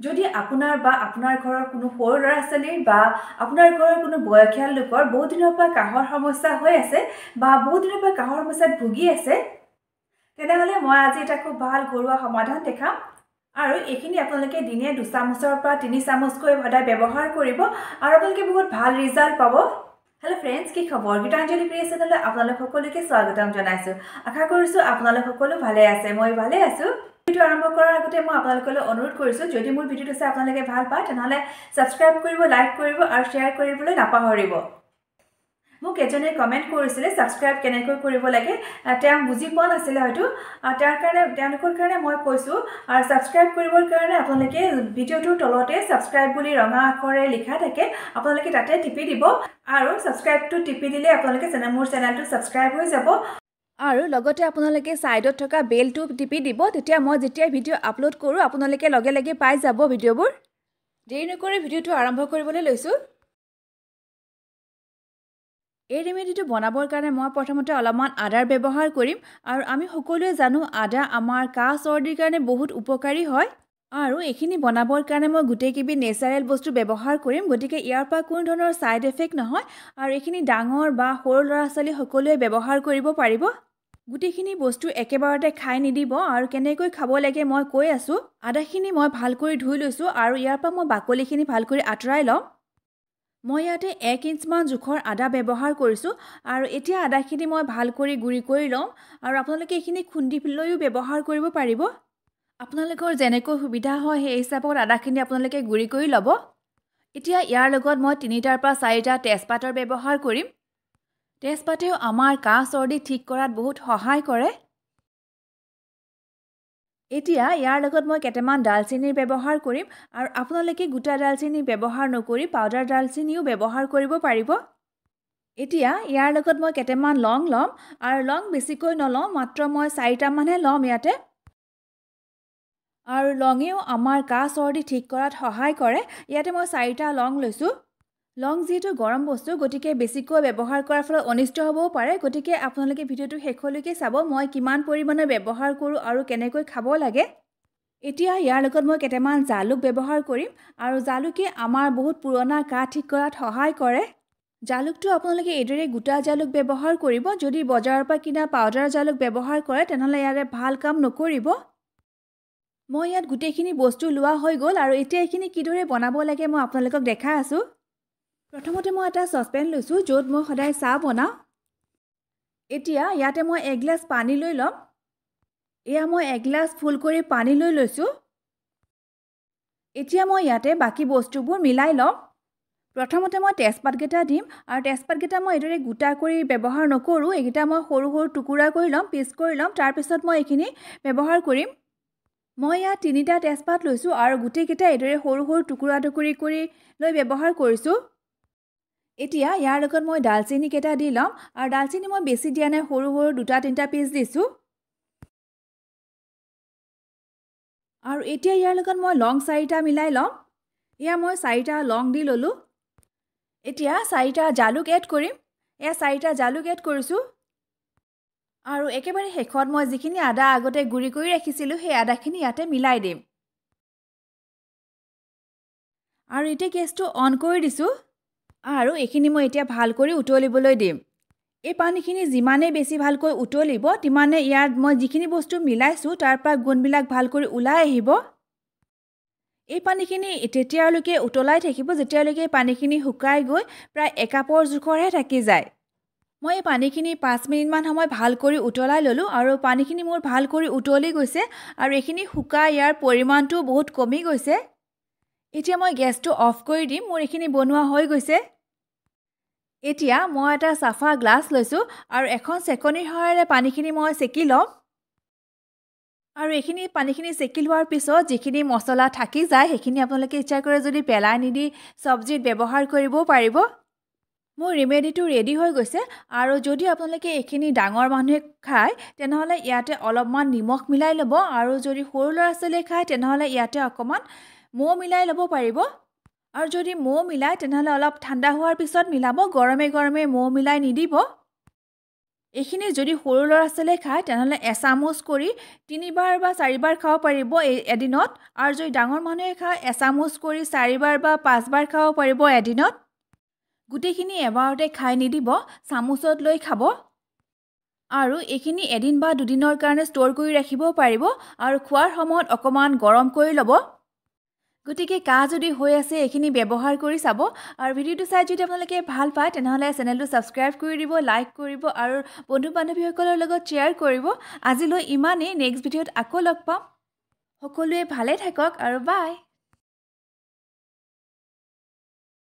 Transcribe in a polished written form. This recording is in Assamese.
যদি আপোনাৰ বা আপোনাৰ ঘৰৰ কোনো সৰু ল'ৰা ছোৱালীৰ বা আপোনাৰ ঘৰৰ কোনো বয়সীয়াল লোকৰ বহুত দিনৰ পৰা কাহৰ সমস্যা হৈ আছে বা বহুত দিনৰ পৰা কাহৰ সমস্যাত ভুগি আছে, তেনেহ'লে মই আজি এটা খুব ভাল ঘৰুৱা সমাধান দেখাম। আৰু এইখিনি আপোনালোকে দিনে 2 চামুচৰ পৰা 3 চামুচকৈ সদায় ব্যৱহাৰ কৰিব আৰু আপোনালোকে বহুত ভাল ৰিজাল্ট পাব। হেল্ল' ফ্ৰেণ্ডছ, কি খবৰ? গীতাঞ্জলি প্ৰিয় চেনেললৈ আপোনালোক সকলোকে স্বাগতম জনাইছোঁ। আশা কৰিছোঁ আপোনালোক সকলো ভালে আছে, মই ভালে আছোঁ। ভিডিঅ' আৰম্ভ কৰাৰ আগতে মই আপোনালোকলৈ অনুৰোধ কৰিছোঁ, যদি মোৰ ভিডিঅ'টো চাই আপোনালোকে ভাল পায় তেনেহ'লে ছাবস্ক্ৰাইব কৰিব, লাইক কৰিব আৰু শ্বেয়াৰ কৰিবলৈ নাপাহৰিব। মোক এজনে কমেণ্ট কৰিছিলে ছাবস্ক্ৰাইব কেনেকৈ কৰিব লাগে, তেওঁ বুজি পোৱা নাছিলে হয়তো, তেওঁলোকৰ কাৰণে মই কৈছোঁ। আৰু ছাবস্ক্ৰাইব কৰিবৰ কাৰণে আপোনালোকে ভিডিঅ'টোৰ তলতে ছাবস্ক্ৰাইব বুলি ৰঙা আখৰে লিখা থাকে, আপোনালোকে তাতে টিপি দিব আৰু ছাবস্ক্ৰাইবটো টিপি দিলে আপোনালোকে মোৰ চেনেলটো ছাবস্ক্ৰাইব হৈ যাব। আৰু লগতে আপোনালোকে ছাইডত থকা বেলটো টিপি দিব, তেতিয়া মই যেতিয়া ভিডিঅ' আপলোড কৰোঁ আপোনালোকে লগে লগে পাই যাব ভিডিঅ'বোৰ। দেৰি নকৰি ভিডিঅ'টো আৰম্ভ কৰিবলৈ লৈছোঁ। এই ৰেমেডিটো বনাবৰ কাৰণে মই প্ৰথমতে অলপমান আদাৰ ব্যৱহাৰ কৰিম। আৰু আমি সকলোৱে জানো আদা আমাৰ কাহ চৰ্দিৰ কাৰণে বহুত উপকাৰী হয়। আৰু এইখিনি বনাবৰ কাৰণে মই গোটেইকেইবিধ নেচাৰেল বস্তু ব্যৱহাৰ কৰিম, গতিকে ইয়াৰ পৰা কোনো ধৰণৰ ছাইড এফেক্ট নহয়। আৰু এইখিনি ডাঙৰ বা সৰু ল'ৰা ছোৱালী সকলোৱে ব্যৱহাৰ কৰিব পাৰিব। গোটেইখিনি বস্তু একেবাৰতে খাই নিদিব আৰু কেনেকৈ খাব লাগে মই কৈ আছোঁ। আদাখিনি মই ভালকৈ ধুই লৈছোঁ আৰু ইয়াৰ পৰা মই বাকলিখিনি ভালকৈ আঁতৰাই ল'ম। মই ইয়াতে 1 ইঞ্চমান জোখৰ আদা ব্যৱহাৰ কৰিছোঁ। আৰু এতিয়া আদাখিনি মই ভালকৈ গুড়ি কৰি ল'ম। আৰু আপোনালোকে এইখিনি খুন্দি লৈও ব্যৱহাৰ কৰিব পাৰিব। আপোনালোকৰ যেনেকৈ সুবিধা হয় সেই হিচাপত আদাখিনি আপোনালোকে গুড়ি কৰি ল'ব। এতিয়া ইয়াৰ লগত মই 3টাৰ পৰা 4টা তেজপাতৰ ব্যৱহাৰ কৰিম। তেজপাতেও আমাৰ কাহ চৰ্দি ঠিক কৰাত বহুত সহায় কৰে। এতিয়া ইয়াৰ লগত মই কেইটামান ডালচেনিৰ ব্যৱহাৰ কৰিম। আৰু আপোনালোকে গোটা ডালচেনি ব্যৱহাৰ নকৰি পাউডাৰ ডালচেনিও ব্যৱহাৰ কৰিব পাৰিব। এতিয়া ইয়াৰ লগত মই কেইটামান লং ল'ম। আৰু লং বেছিকৈ নলওঁ, মাত্ৰ মই 4টামানহে ল'ম ইয়াতে। আৰু লঙেও আমাৰ কাহ চৰ্দি ঠিক কৰাত সহায় কৰে। ইয়াতে মই 4টা লং লৈছোঁ। লং যিহেতু গৰম বস্তু, গতিকে বেছিকৈ ব্যৱহাৰ কৰাৰ ফলত অনিষ্ট হ'বও পাৰে, গতিকে আপোনালোকে ভিডিঅ'টো শেষলৈকে চাব মই কিমান পৰিমাণে ব্যৱহাৰ কৰোঁ আৰু কেনেকৈ খাব লাগে। এতিয়া ইয়াৰ লগত মই কেইটামান জালুক ব্যৱহাৰ কৰিম। আৰু জালুকে আমাৰ বহুত পুৰণা কাহ ঠিক কৰাত সহায় কৰে। জালুকটো আপোনালোকে এইদৰে গোটা জালুক ব্যৱহাৰ কৰিব। যদি বজাৰৰ পৰা কিনা পাউডাৰ জালুক ব্যৱহাৰ কৰে তেনেহ'লে ইয়াৰে ভাল কাম নকৰিব। মই ইয়াত গোটেইখিনি বস্তু লোৱা হৈ গ'ল। আৰু এতিয়া এইখিনি কিদৰে বনাব লাগে মই আপোনালোকক দেখাই আছোঁ। প্ৰথমতে মই এটা চচপেন লৈছোঁ, য'ত মই সদায় চাহ বনাওঁ। এতিয়া ইয়াতে মই 1 গিলাচ পানী লৈ ল'ম। এয়া মই 1 গিলাচ ফুল কৰি পানী লৈ লৈছোঁ। এতিয়া মই ইয়াতে বাকী বস্তুবোৰ মিলাই ল'ম। প্ৰথমতে মই তেজপাতকেইটা দিম। আৰু তেজপাতকেইটা মই এইদৰে গোটা কৰি ব্যৱহাৰ নকৰোঁ, এইকেইটা মই সৰু সৰু টুকুৰা কৰি ল'ম, পিচ কৰি ল'ম, তাৰপিছত মই এইখিনি ব্যৱহাৰ কৰিম। মই ইয়াত 3টা তেজপাত লৈছোঁ আৰু গোটেইকেইটা এইদৰে সৰু সৰু টুকুৰা টুকুৰি কৰি লৈ ব্যৱহাৰ কৰিছোঁ। এতিয়া ইয়াৰ লগত মই ডালচেনি কেইটা দি ল'ম। আৰু ডালচেনি মই বেছি দিয়া নাই, সৰু সৰু 2-3টা পিচ দিছোঁ। আৰু এতিয়া ইয়াৰ লগত মই লং 4টা মিলাই ল'ম। এয়া মই 4টা লং দি ল'লোঁ। এতিয়া 4টা জালুক এড কৰিম। এয়া 4টা জালুক এড কৰিছোঁ। আৰু একেবাৰে শেষত মই যিখিনি আদা আগতে গুড়ি কৰি ৰাখিছিলোঁ সেই আদাখিনি ইয়াতে মিলাই দিম। আৰু এতিয়া গেছটো অন কৰি দিছোঁ। আৰু এইখিনি মই এতিয়া ভালকৈ উতলিবলৈ দিম। এই পানীখিনি যিমানেই বেছি ভালকৈ উতলিব, তিমানে ইয়াত মই যিখিনি বস্তু মিলাইছোঁ তাৰ পৰা গুণবিলাক ভালকৈ ওলাই আহিব। এই পানীখিনি তেতিয়ালৈকে উতলাই থাকিব যেতিয়ালৈকে পানীখিনি শুকাই গৈ প্ৰায় 1 কাপৰ জোখৰহে থাকি যায়। মই এই পানীখিনি 5 মিনিটমান সময় ভালকৈ উতলাই ল'লোঁ। আৰু পানীখিনি মোৰ ভালকৈ উতলি গৈছে। আৰু এইখিনি শুকাই ইয়াৰ পৰিমাণটো বহুত কমি গৈছে। এতিয়া মই গেছটো অফ কৰি দিম। মোৰ এইখিনি বনোৱা হৈ গৈছে। এতিয়া মই এটা চাফা গ্লাছ লৈছোঁ আৰু এখন চেকনিৰ সহায়েৰে পানীখিনি মই চেকি ল'ম। আৰু এইখিনি পানীখিনি চেকি লোৱাৰ পিছত যিখিনি মছলা থাকি যায় সেইখিনি আপোনালোকে ইচ্ছা কৰে যদি পেলাই নিদি চব্জিত ব্যৱহাৰ কৰিবও পাৰিব। মোৰ ৰেমেডিটো ৰেডি হৈ গৈছে। আৰু যদি আপোনালোকে এইখিনি ডাঙৰ মানুহে খায় তেনেহ'লে ইয়াতে অলপমান নিমখ মিলাই ল'ব। আৰু যদি সৰু ল'ৰা ছোৱালীয়ে খায় তেনেহ'লে ইয়াতে অকণমান মৌ মিলাই ল'ব পাৰিব। আৰু যদি মৌ মিলাই তেনেহ'লে অলপ ঠাণ্ডা হোৱাৰ পিছত মিলাব, গৰমে গৰমে মৌ মিলাই নিদিব। এইখিনি যদি সৰু ল'ৰা ছোৱালীয়ে খায় তেনেহ'লে এচামুচ কৰি 3বাৰ বা 4বাৰ খাব পাৰিব এদিনত। আৰু যদি ডাঙৰ মানুহে খায় এচামুচ কৰি 4বাৰ বা 5বাৰ খাব পাৰিব এদিনত। গোটেইখিনি এবাৰতে খাই নিদিব, চামুচত লৈ খাব। আৰু এইখিনি এদিন বা দুদিনৰ কাৰণে ষ্ট'ৰ কৰি ৰাখিব পাৰিব আৰু খোৱাৰ সময়ত অকণমান গৰম কৰি ল'ব। গতিকে কাহ যদি হৈ আছে এইখিনি ব্যৱহাৰ কৰি চাব। আৰু ভিডিঅ'টো চাই যদি আপোনালোকে ভাল পায় তেনেহ'লে চেনেলটো ছাবস্ক্ৰাইব কৰি দিব, লাইক কৰিব আৰু বন্ধু বান্ধৱীসকলৰ লগত শ্বেয়াৰ কৰিব। আজিলৈ ইমানেই, নেক্সট ভিডিঅ'ত আকৌ লগ পাম। সকলোৱে ভালে থাকক আৰু বাই।